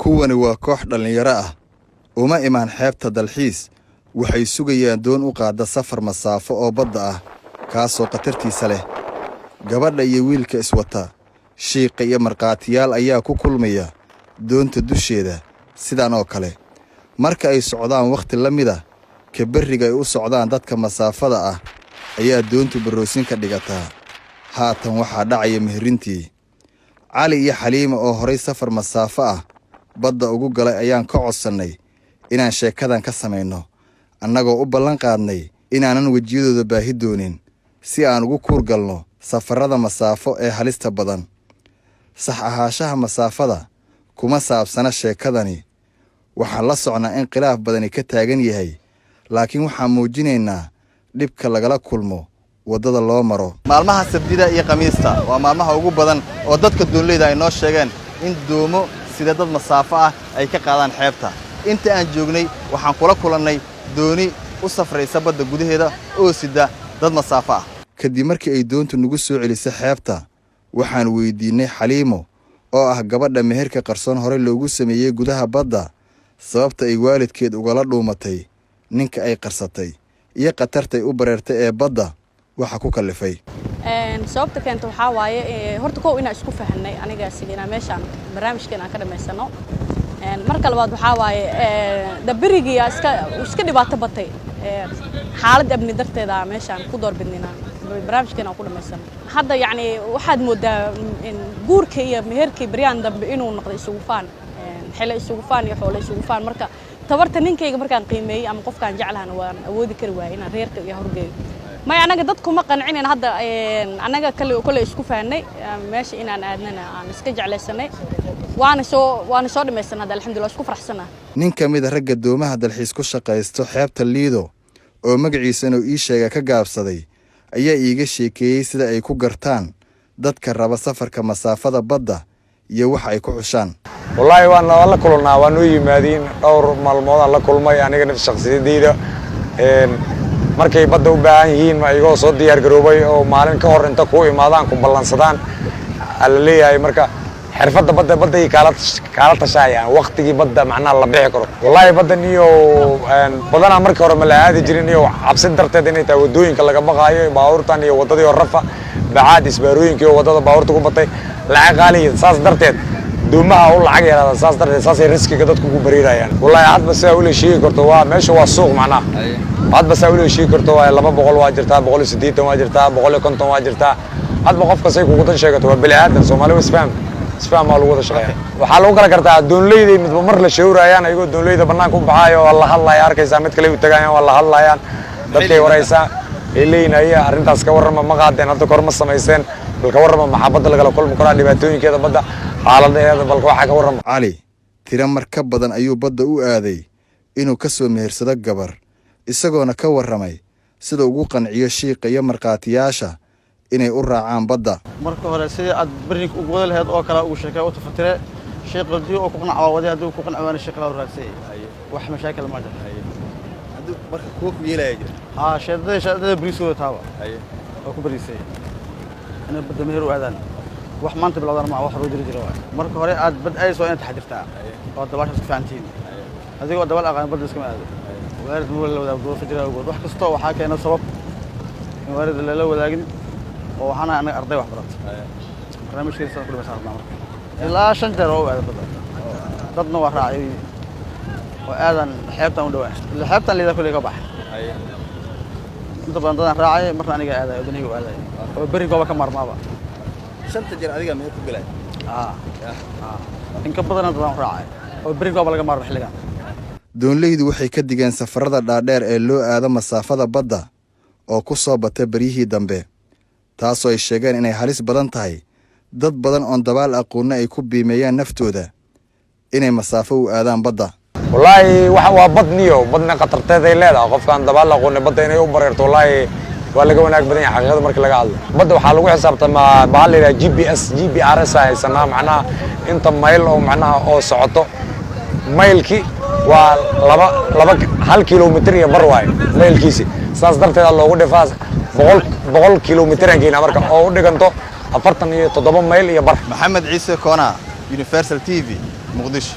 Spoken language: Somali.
kuwani waa koox dhalinyaro ah uma imaan xeebta dalxiis waxay sugayaan doon u qaada safar masaafo oo badda ah kaasoo qatartiisa leh gabadha iyo wiilka iswata shiiqa iyo marqaatiyaal ayaa ku kulmaya doonta dusheeda sidaan oo kale marka ay socdaan waqti la mid ah ka bariga ay u socdaan dadka masaafada ah ayaa doontu baroosin ka dhigataa haatan waxaa dhacaya mihrintii cali iyo xaliima oo horay safar masaafo ah badda ugu galay ayaan ka codsannay inaan sheekadan ka samayno annagoo u ballan qaadnay inaanan wejiyadooda baahi doonin si aan ugu kuur galno safarrada masaafo ee halista badan sax ahaanshaha masaafada kuma saabsana sheekadani waxaan la socnaa in khilaaf badani ka taagan yahay laakiin waxaan muujinaynaa dhibka lagala kulmo waddada loo maro maalmaha sabtida iyo khamiista waa maalmaha ugu badan oo dadka doonleyda ay noo sheegeen in doomo sida dad masaafo ah ay ka qaadaan xeebta inta aan joognay waxaan kula kulannay dooni u safraysa badda gudaheeda oo sida dad masaafo ah kadib markii ay doontu nagu soo celisay xeebta waxaan weydiinay xaliimo oo ah gabadha meherka qarsoon hore loogu sameeyey gudaha badda sababta ay waalidkeed ugala dhuumatay ninka ay qarsatay iyo qatartay u bareertay ee badda waxa ku kalifay sababta keenta waxaa waaye horta koow inaan isku fahanay aniga sidina meeshaan barnaamijkan aan ka dhameysano marka labaad waxaa waaye dabirigii iska dhibaato batay xaalad abni darteeda meeshaan ku doorbidnina barnaamijkan aan ku dhameysano hadda yacni waxaad moodaa guurka iyo meherkii baryaan dambe inuu noqday isugu faan xile isugu faan iyo xoolo isugu faan marka tabarta ninkayga markaan qiimeeyay ama qofkaan jeclaana waan awoodi kari waayay inaan reerka iyo horgeeyo may anaga dadku ma qancinayn hadda anaga kale isku fahanay meesha inaan aadnana aan iska jeclaysanay waana soo dhamaysan hadda alxamdulillah isku faraxsana nin ka mid ah ragga doomaha dalxiis ku shaqaysto xeebta liido oo magaciisana ii sheega ka gaabsaday ayaa iiga sheekeeyey sida ay ku gartaan dadka raba safarka masaafada badda iyo waxa ay ku xushaan wallahi waan la kulnaa waan u yimaadeen dhowr maalmood aan la kulmay aniga naf shakhsiyadeyda markay badda u baahan yihiin ma igoo soo diyaar garoobay oo maalin ka hor inta ku imaadaan ku ballansadaan alla leeyahay marka xirfadda badda ay kala tashayaan waqtigii badda macnaha la bixi karo wallahi baddan iyo badana markii hore ma la aadi jirin iyo cabsi darteed inay tahay wadooyinka laga baqaayo baabuurtan iyo wadadii rafa bacaad isbaarooyinkii wadada baabuurta ku batay lacag qaali saas darteed doomaha u lacag yaraada saas darteed saasay riskiga dadku ku bariirayaan wallahi hadba saa u leeshiin karto waa meesha waa suuq macnaha hadba saa u leeshiin karto waa 200 waa jirtaa 180 waa jirtaa 150 waa jirtaa hadba qofka say kugu dan sheegato waa bilaadan Soomaaliya isfaam waa lagu wada shaqeeyaa waxa lagu kala kartaa doonleyda midba mar la shawrayaan ayagoo doonleyda banaanka u baxaayo walla hadlaya arkaysa mid kale u tagayaan walla hadlayaan dadkay waraysa leeynaya arrintaas ka warrama ma qaadeen hadda kor ma sameyseen balka warrama maxabada laga kulmi karo dhibaatooyinkeeda badda xaaladeeda balka waxa ka warrama cali tira mar ka badan ayuu badda u aaday inuu ka soo mehersado gabar isagoona ka warramay sida ugu qanciyo shiiqa iyo marqaatiyaasha inay u raacaan badda marka hore sidii aad barniga ugu wada lahayd oo kala ugu sheekay oo tafatire sheeqadii oo ku qanacaa wadada haduu ku qanacaan sheekada raadsay wax mashaakil ma jiro haduu marka ku yeelay sheedada briisoo taaba oo ku bariisay ana badda meher u aadaan wax maanta bilowdan ma wax roo diri jiro marka hore aad bad ay soo inta taxdirtaa oo dabaasha isku faantiin adigoo dabal aqaan badda iska maado waalid muu la wadaag doo fajira ugu wax kasto waxa keenay sabab waalid la wadaagin oo waxana anaga arday wax barat barnaamijkiisa ku dhimaysaan marka ilaa 5 jeer oo aad badda dadna waa raacay oo aadan xeebtan u dhawaa ilaa xeebtan leedahay kulli ka bax inta badan dadaan raacay marna aniga aaday wadaniga aaday oo bari gooba ka marmaaba 5 jeer adiga meher ku galay in ka badan dadaan raacay oo bari gooba laga marmo xilligan doonleydu waxay ka digeen safarrada dhaadheer ee loo aado masaafada badda oo ku soo batay baryihii dambe taasoo ay sheegeen inay halis badan tahay dad badan oon dabaal aqoonna ay ku biimeeyaan naftooda inay masaafo u aadaan badda wallahi waa badniyo badna qatarteed ay leedahay qofkaan dabaal aqoonna badda inay u bareerto wallahi waa laga wanaag badan yahay xaqiiqada markii laga hadlo badda waxaa lagu xisaabtamaa bahal la GPS GPRS haysanaa macnaha inta mayl oo macnaha oo socoto maylki waa hal kiiloomitir iyo bar waay maylkiisi saas darteed loogu dhifaa 100 kiiloomitir aan marka oo u dhiganto 47 mayl iyo bar Maxamed Ciise Koona Universal TV Muqdisho